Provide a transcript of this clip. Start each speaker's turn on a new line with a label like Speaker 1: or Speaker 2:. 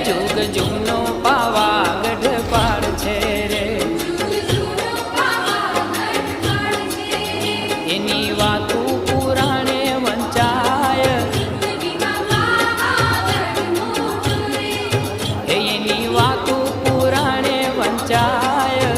Speaker 1: જુગ જૂનો પાવાગઢ પાડ છે રે, એની વાતું પુરાણે વંચાય, એની વાતું પુરાણે વંચાય.